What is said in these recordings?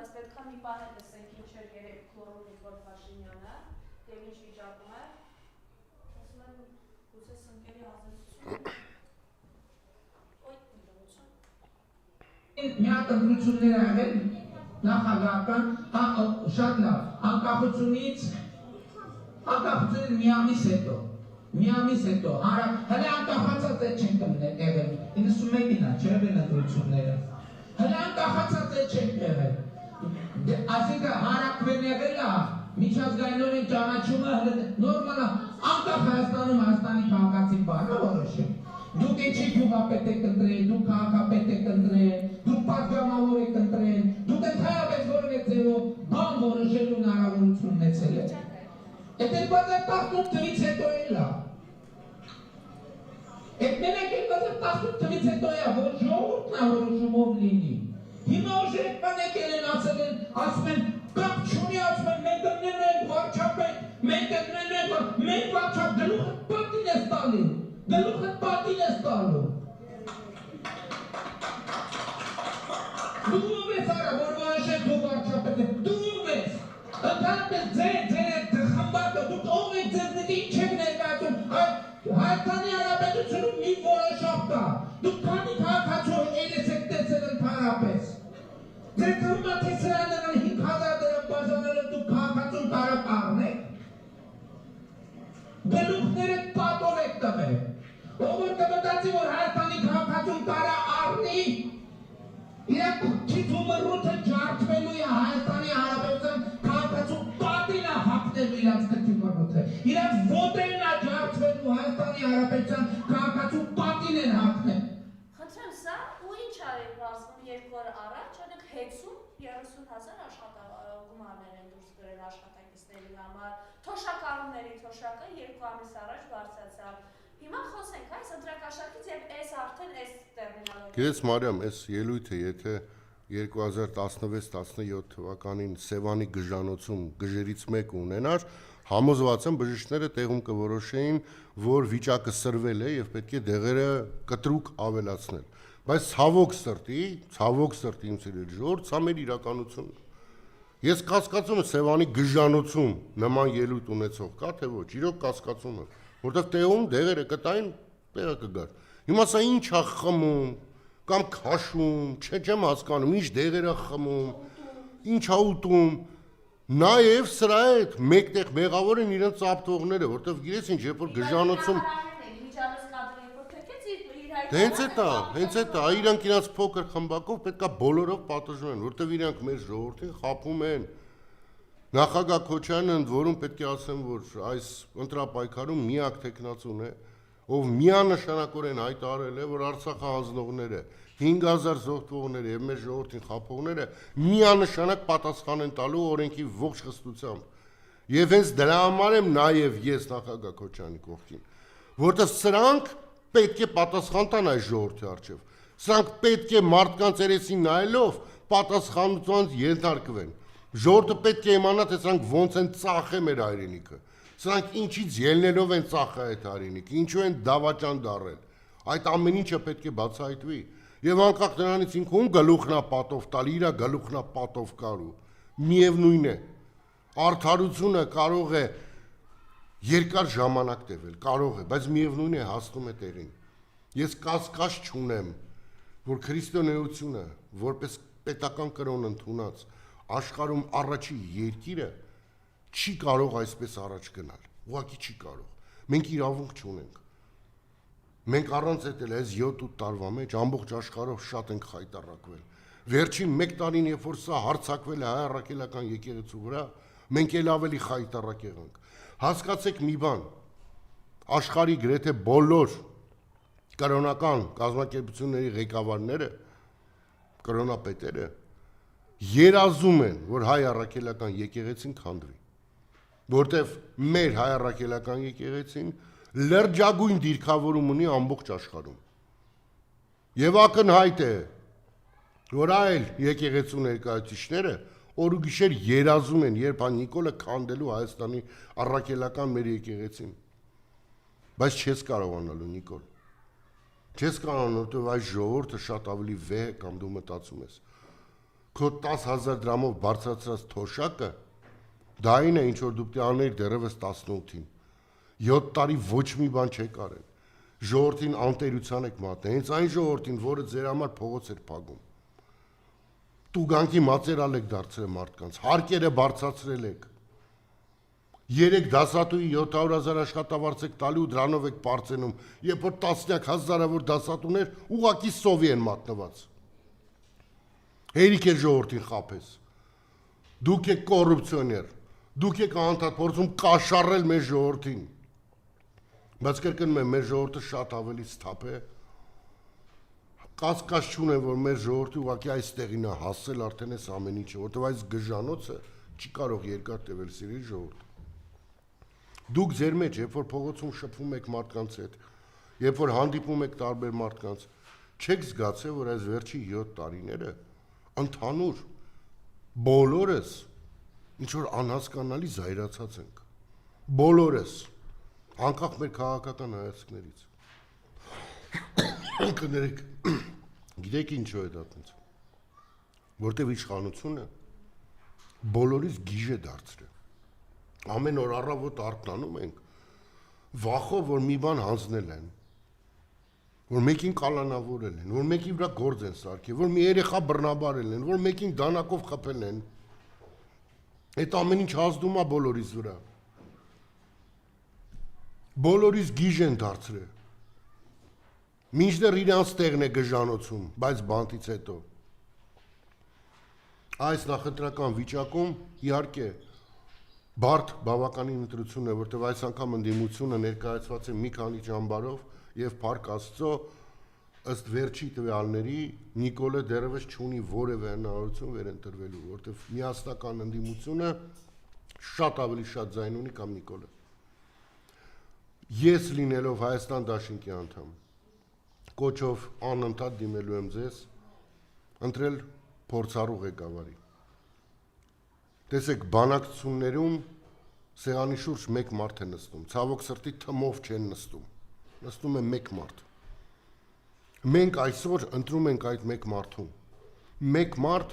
ես պետք է մի բան տեսենք ինչ էր երեք քլորում Նիկոլ Փաշինյանը եւ ինչ վիճակում է։ Ասում եմ գուցե սնկերի ազդեցություն։ Ոյ, մի հատ ընտրություններ աղել նախագահական, շատ լավ, անկախությունից մի ամիս հետո, հələ անկախացած է չենք եղել, 91-ին է, չէ՞ են ընտրությունները, հələ անկախացած է չենք եղել, այսինքն հանրաքվեն եղել է, միջազգայինորեն ճանաչումը նորմալ է, անկախ Հայաստանում Հայաստանի քաղաքացին բանը որոշում, դուք ինչի գյուղապետ եք ընտրել, դուք քաղաքապետ եք ընտրել, դուք պատգամավոր եք ընտրել, դուք ընդհանրապես որևէ ձևով բան որոշելու հնարավորություն ունեցել եք։ Այդ 2018 թվից հետո էլ է։ Այդ մենակ 2018 թվից հետո է, որ ժողովուրդն է որոշումով լինի։ Հիմա ուժեղ բանեք են ասում են, կապ չունի, ասում են, մենք ընտրելու ենք վարչապետ, մենք ընտրելու ենք, մենք վարչապետ, գլուխդ պատին ես տալու, գլուխդ պատին ես տալու։ Դու ով ես արա, որ որոշեք դու վարչապետ ես, դու ով ես, ընդհանրապես ձեր խմբակը, դուք ով եք ձեզնից ինչ եք ներկայացում, Հայաստանի Հանրապետությունում մի որոշով կա, դուք քանի քաղաքացու երես եք տեսել ընդհանրապես, ձեր թվում է թե սրաներան 5,000 դրամ բաժանելով դուք քաղաքացուն կարող առնեք, գլուխներդ պատով եք տվել, ով որ կմտածի, որ Հայաստանի քաղաքացուն կարող առնի, իրենք քիթումռութը ջարդվելու է Հայաստանի Հանրապետության քաղաքացու պատին է հագնելու իրանց քիթումռութը, իրանց ոտերն է ջարդվելու Հայաստանի Հանրապետության քաղաքացու պատին են հագնել։ Խնդրեմ, սա ու ինչ արեք ասում 2 օր առաջ, օրինակ հեծում 30,000 գումարներ են դուրս գրել աշխատակիցների համար, թոշակառուների թոշակը 2 ամիս առաջ բարձրացավ։ Հիմա խոսենք այս ընտրակաշարքից եւ այս արդեն այս տերմինալոգիա։ Գիտես Մարիամ, այս ելույթը եթե 2016-17 թվականին Սևանի գժանոցում գժերից մեկը ունենար, համոզված եմ բժիշկները տեղում կորոշեին, որ վիճակը սրվել է եւ պետք է դեղերը կտրուկ ավելացնել։ Բայց ցավոք սրտի իմ սիրելի ժողովուրդ, սա մեր իրականությունն է։ Ես կասկածում եմ Սևանի գժանոցում նման ելույթ ունեցող կա թե ոչ, իրոք կասկածում եմ, որտեղ տեղում դեղերը կտային, տեղը կգար։ Հիմա սա ինչ է խմում կամ քաշում, չեմ հասկանում, ինչ դեղեր է խմում, ինչ է ուտում, նաև սրա հետ մեկտեղ մեղավոր են իրենց ծափթողները, որտեղ գիտես ինչ, երբ որ գժանոցում հենց է, իրանք իրենց փոքր խմբակով պետք է բոլորով պատժվեն, որտեղ իրանք մեր ժողովրդին խաբում են։ Նախագահ Քոչարյանը ընդ որում պետք է ասեմ, որ այս ընտրապայքարում միակ տեխնացուն է, ով միանշանակորեն հայտարարել է, որ Արցախը հանձնողները, 5,000 զոհվողները եւ մեր ժողովրդին խաբողները միանշանակ պատասխան են տալու օրենքի ողջ խստությամբ։ Եվ հենց դրա համար եմ նաեւ ես նախագահ Քոչարյանի կողքին, որտեղ սրանք պետք է պատասխան տան այս ժողովրդի առջև։ Սրանք պետք է մարդկանց երեսին նայելով պատասխանատվության ենթարկվեն։ Ժողովուրդը պետք է իմանա, թե սրանք ոնց են ծախել մեր հայրենիքը։ Սրանք ինչից ելնելով են ծախել այդ հայրենիքը, ինչու են դավաճան դառել։ Այդ ամեն ինչը պետք է բացահայտվի։ Եվ անկախ նրանից ինքը ում գլուխն է պատով տալի, իր գլուխն է պատով կարու։ Միևնույն է։ Արդարությունը կարող է երկար ժամանակ տևել, կարող է, բայց միևնույն է հասնում է տեղին։ Ես կասկած չունեմ, որ քրիստոնեությունը որպես պետական կրոն ընդունած աշխարհում առաջի երկիրը չի կարող այսպես առաջ գնալ, ուղղակի չի կարող, մենք իրավունք չունենք, մենք առանց էտել այս 7-8 տարվա մեջ ամբողջ աշխարհով շատ ենք խայտառակվել, վերջին 1 տարին երբ որ սա հարձակվել է հայ առաքելական եկեղեցու վրա, մենք էլ ավելի խայտառակ եղանք, հասկացեք մի բան, աշխարհի գրեթե բոլոր կրոնական կազմակերպությունների ղեկավարները, կրոնապետերը երազում են, որ հայ առաքելական եկեղեցին քանդվի, որտեվ մեր հայ առաքելական եկեղեցին լրջագույն դիրքավորում ունի ամբողջ աշխարհում։ Եվ ակնհայտ է, որ այլ եկեղեցու ներկայացուցիչները օր ու գիշեր երազում են, երբ Նիկոլը քանդելու Հայաստանի առաքելական մեր եկեղեցին։ Բայց չես կարողանալու, Նիկոլ։ Չես կարողանալու, որտեվ այս ժողովուրդը շատ ավելի վեհ է կամ դու մտածում ես։ քո 10,000 դրամով բարձրացրած թոշակը դա այն է, ինչ որ դուք տանեիք դեռևս 18-ին։ 7 տարի ոչ մի բան չեք արել։ Ժողովրդին անտերության եք մատնել, հենց այն ժողովրդին, որը ձեր համար փողոց էր փակում։ Տուգանքի մածերալ եք դարձրել մարդկանց, հարկերը բարձրացրել եք։ 3 դասատուի 700,000 աշխատավարձ եք տալու ու դրանով եք պարծենում, երբ որ տասնյակ հազարավոր դասատուներ ուղղակի սովի են մատնված։ Հերիք է ժողովրդին խաբես։ Դուք եք կոռուպցիոներ, դուք եք անդադ փորձում կաշառել մեր ժողովրդին։ Բայց կրկնում եմ, մեր ժողովուրդը շատ ավելի սթափ է։ Կասկած չունեմ, որ մեր ժողովրդը ուղղակի այստեղին է հասել արդեն այս ամեն ինչը, որտեղ այս գժանոցը չի կարող երկար տևել, սիրելի ժողովուրդ։ Դուք ձեր մեջ, երբ որ փողոցում շփվում եք մարդկանց հետ, երբ որ հանդիպում եք տարբեր մարդկանց, չեք զգացել, որ այս վերջի 7 տարիները ընդհանուր բոլորս ինչ որ անհասկանալի զայրացած ենք։ Բոլորս, անկախ մեր քաղաքական հայացքներից։ Կներեք, գիտեք ինչու է դա այդպես։ Որտեւ իշխանությունը բոլորից գիժ է դարձրել։ Ամեն օր առավոտ արթնանում ենք, վախով, որ մի բան հանձնել են, որ մեկին կալանավորել են, որ մեկի վրա գործ են սարքել, որ մի երեխա բռնաբարել են, որ մեկին դանակով խփել են։ Այդ ամեն ինչ ազդում է բոլորիս վրա։ Բոլորիս գիժ են դարձրել։ Մինչդեռ իրանց տեղն է գժանոցում, բայց բանտից հետո։ Այս նախընտրական վիճակում իհարկե բարդ բավականին ընտրություն է, որտեղ այս անգամ ընդդիմությունը ներկայացված է մի քանի ճամբարով եւ Փառք Աստծո ըստ վերջի տվյալների Նիկոլը դեռևս չունի որևէ հնարավորություն վերընտրվելու, որտեղ միասնական ընդդիմությունը շատ ավելի շատ ձայն ունի կամ Նիկոլը։ Ես լինելով Հայաստան դաշինքի անդամ կոչով անընդհատ դիմելու եմ ձեզ ընտրել փորձառու ղեկավարի։ Տեսեք, բանակցություններում սեղանի շուրջ մեկ մարդ է նստում, ցավոք սրտի թմով չեն նստում, նստում է մեկ մարդ։ Մենք այսօր ընտրում ենք այդ մեկ մարդուն, մեկ մարդ,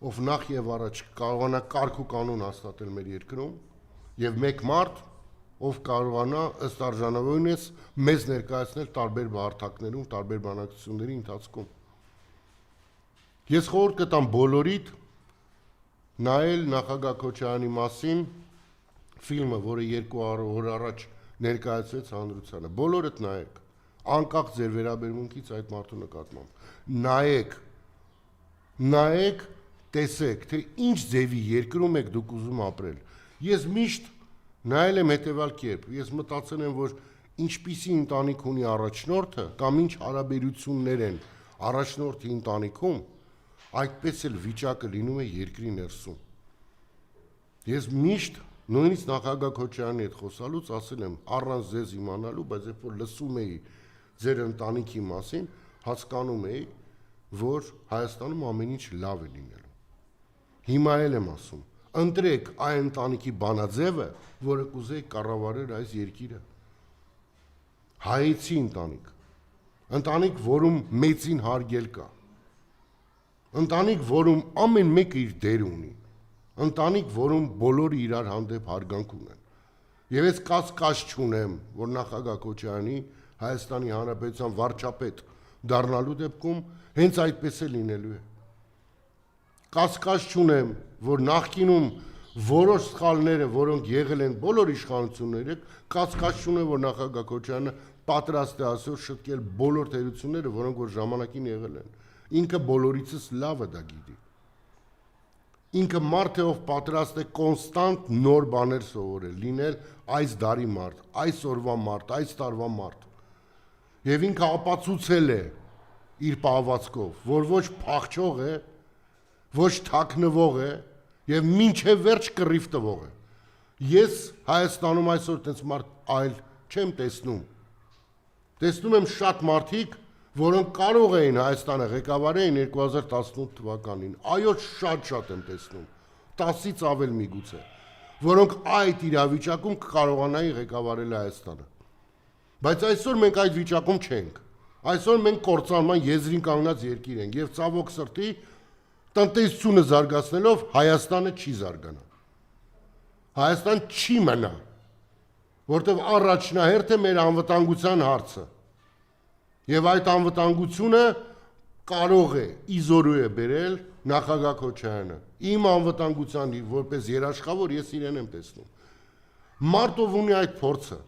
ով նախ եւ առաջ կարողանա կարգ ու կանոն հաստատել մեր երկրում, եւ մեկ մարդ, ով կարողանա ըստ արժանավորինս մեզ ներկայացնել տարբեր բարդակներում, տարբեր բանակցությունների ընթացքում։ Ես խորհուրդ կտամ բոլորիդ նայել նախագահ Քոչարյանի մասին ֆիլմը, որը 2 օր առաջ ներկայացվեց հանրությանը։ Բոլորդ նայեք, անկախ ձեր վերաբերմունքից այդ մարդու նկատմամբ։ Նայեք, տեսեք, թե ինչ ձևի երկրում եք դուք ուզում ապրել։ Ես միշտ նայել եմ հետևյալ կերպ, ես մտածել եմ, որ ինչպիսի ընտանիք ունի առաջնորդը կամ ինչ հարաբերություններ են առաջնորդի ընտանիքում, այդպես էլ վիճակը լինում է երկրի ներսում։ Ես միշտ նույնիսկ նախագահ Քոչարյանի հետ խոսալուց ասել եմ առանց ձեզ իմանալու, բայց երբ որ լսում էի ձեր ընտանիքի մասին, հասկանում էի, որ Հայաստանում ամեն ինչ լավ է լինելու։ Հիմա էլ եմ ասում, ընտրեք այն ընտանիքի բանաձևը, որը կուզեիք կառավարել այս երկիրը։ Հայեցի ընտանիք, որում մեծին հարգել կա, ընտանիք, որում ամեն մեկը իր դեր ունի, ընտանիք, որում բոլորը իրար հանդեպ հարգանք ունեն։ Եվ ես կասկած չունեմ, որ նախագահ Քոչարյանի Հայաստանի Հանրապետության վարչապետ դառնալու դեպքում հենց այդպես է լինելու է։ Կասկած չունեմ, որ նախկինում որոշ սխալները, որոնք եղել են բոլոր իշխանությունները, կասկած չունեմ, որ նախագահ Քոչարյանը պատրաստ է այսօր շտկել բոլոր թերությունները, որոնք որ ժամանակին եղել են։ Ինքը բոլորիցս լավը դա գիտի։ Ինքը մարդ է, ով պատրաստ է կոնստանտ նոր բաներ սովորել, լինել այս դարի մարդ, այս օրվա մարդ, այս տարվա մարդ։ Եվ ինքը ապացուցել է իր պահվածքով, որ ոչ փախչող է, ոչ թաքնվող է եւ մինչեւ վերջ կռիվ տվող է։ Ես Հայաստանում այսօր տես մարդ այլ չեմ տեսնում։ Տեսնում եմ շատ մարդիկ, որոնք կարող էին Հայաստանը ղեկավարեին 2018 թվականին։ Այո, շատ եմ տեսնում, 10-ից ավել միգուցե, որոնք այդ իրավիճակում կարողանային ղեկավարել Հայաստանը։ Բայց այսօր մենք այդ վիճակում չենք։ Այսօր մենք կործանման եզրին կանգնած երկիր ենք եւ ցավոք սրտի տնտեսությունը զարգացնելով Հայաստանը չի զարգանա։ Հայաստան չի մնա, որտեղ առաջնահերթ է մեր անվտանգության հարցը։ Եվ այդ անվտանգությունը կարող է իզորու է բերել նախագահ Քոչարյանը։ Իմ անվտանգության որպես երաշխավոր ես իրեն եմ տեսնում։ Մարտով ունի այդ փորձը։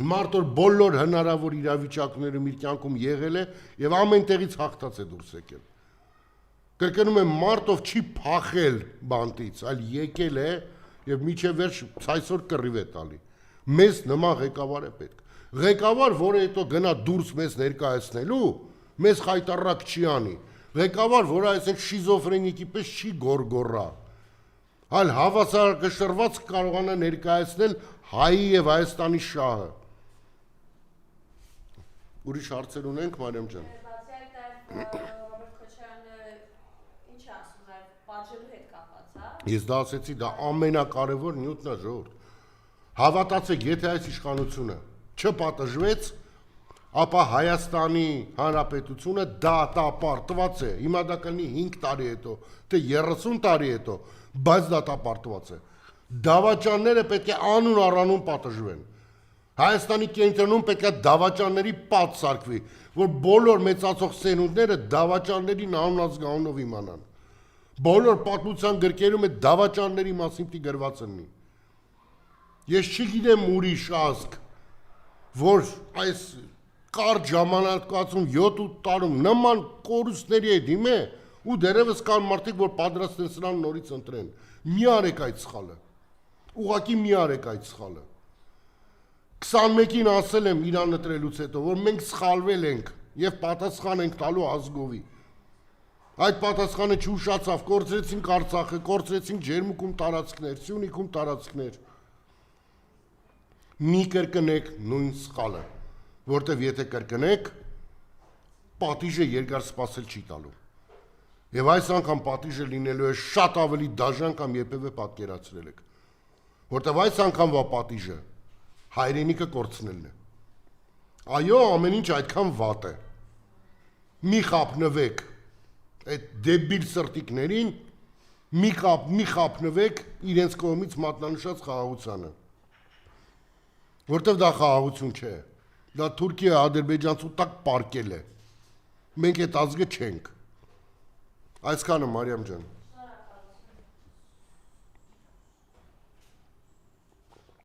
Մարտոր բոլոր հնարավոր իրավիճակներում իր կյանքում եղել է եւ ամեն տեղից հաղթած է դուրս եկել։ Կրկնում եմ, Մարտով չի փախել բանտից, այլ եկել է եւ միջև վերջ այսօր կռիվ է տալի։ Մեզ նման ղեկավար է պետք։ Ղեկավար, որը հետո գնա դուրս մեզ ներկայացնելու, մեզ խայտարակ չի անի։ Ղեկավար, որը այսինքն շիզոֆրենիկի պես չի գորգոռա, այլ հավասարակշռված կարողանա ներկայացնել հայի եւ Հայաստանի շահը։ Ուրիշ հարցեր ունենք, Մարիամ ջան։ Բացի այդ Ռոբերտ Քոչարյանը ինչ ասում է պատժելու հետ կապված, հա։ Ես դա ասեցի, դա ամենակարևոր նյութն է, ժողովուրդ։ Հավատացեք, եթե այս իշխանությունը չպատժվեց, ապա Հայաստանի Հանրապետությունը դատապարտված է։ Հիմա դա կլինի 5 տարի հետո, թե 30 տարի հետո, բայց դատապարտված է։ Դավաճանները պետք է անուն առանուն պատժվեն։ Հայաստանի կենտրոնում պետք է դավաճանների պատ սարքվի, որ բոլոր մեծացող սերունդները դավաճանների անունազգանունով իմանան։ Բոլոր պատմության գրքերում այդ դավաճանների մասին պիտի գրված լինի։ Ես չգիտեմ ուրիշ ազգ, որ այս կարճ ժամանակացում 7-8 տարում նման կորուստների է դիմե ու դերևս կան մարդիկ, որ պատրաստ են սրան նորից ընտրեն։ Մի արեք այդ սխալը։ Ուղղակի մի արեք այդ սխալը։ 21-ին ասել եմ Իրան ընտրելուց հետո, որ մենք սխալվել ենք եւ պատասխան ենք տալու ազգովի։ Այդ պատասխանը չուշացավ, կորցրեցինք Արցախը, կորցրեցինք Ջերմուկում տարածքներ, Սյունիքում տարածքներ։ Մի կրկնեք նույն սխալը, որտեվ եթե կրկնեք, պատիժը երկար սպասել չի տալու։ Եվ այս անգամ պատիժը լինելու է շատ ավելի դաժան կամ երբևէ պատկերացրել եք։ Որտեվ այս անգամվա պատիժը հայրենիքը կորցնելն է։ Այո, ամեն ինչ այդքան վատ է։ Մի խափնվեք այդ դեբիլ սրտիկներին, մի խափնվեք իրենց կողմից մատնանշած խաղաղությանը։ Որտեվ դա խաղաղություն չէ։ Դա Թուրքիա ադրբեջանցու տակ պարկել է։ Մենք այդ ազգը չենք։ Այսքանը, Մարիամ ջան։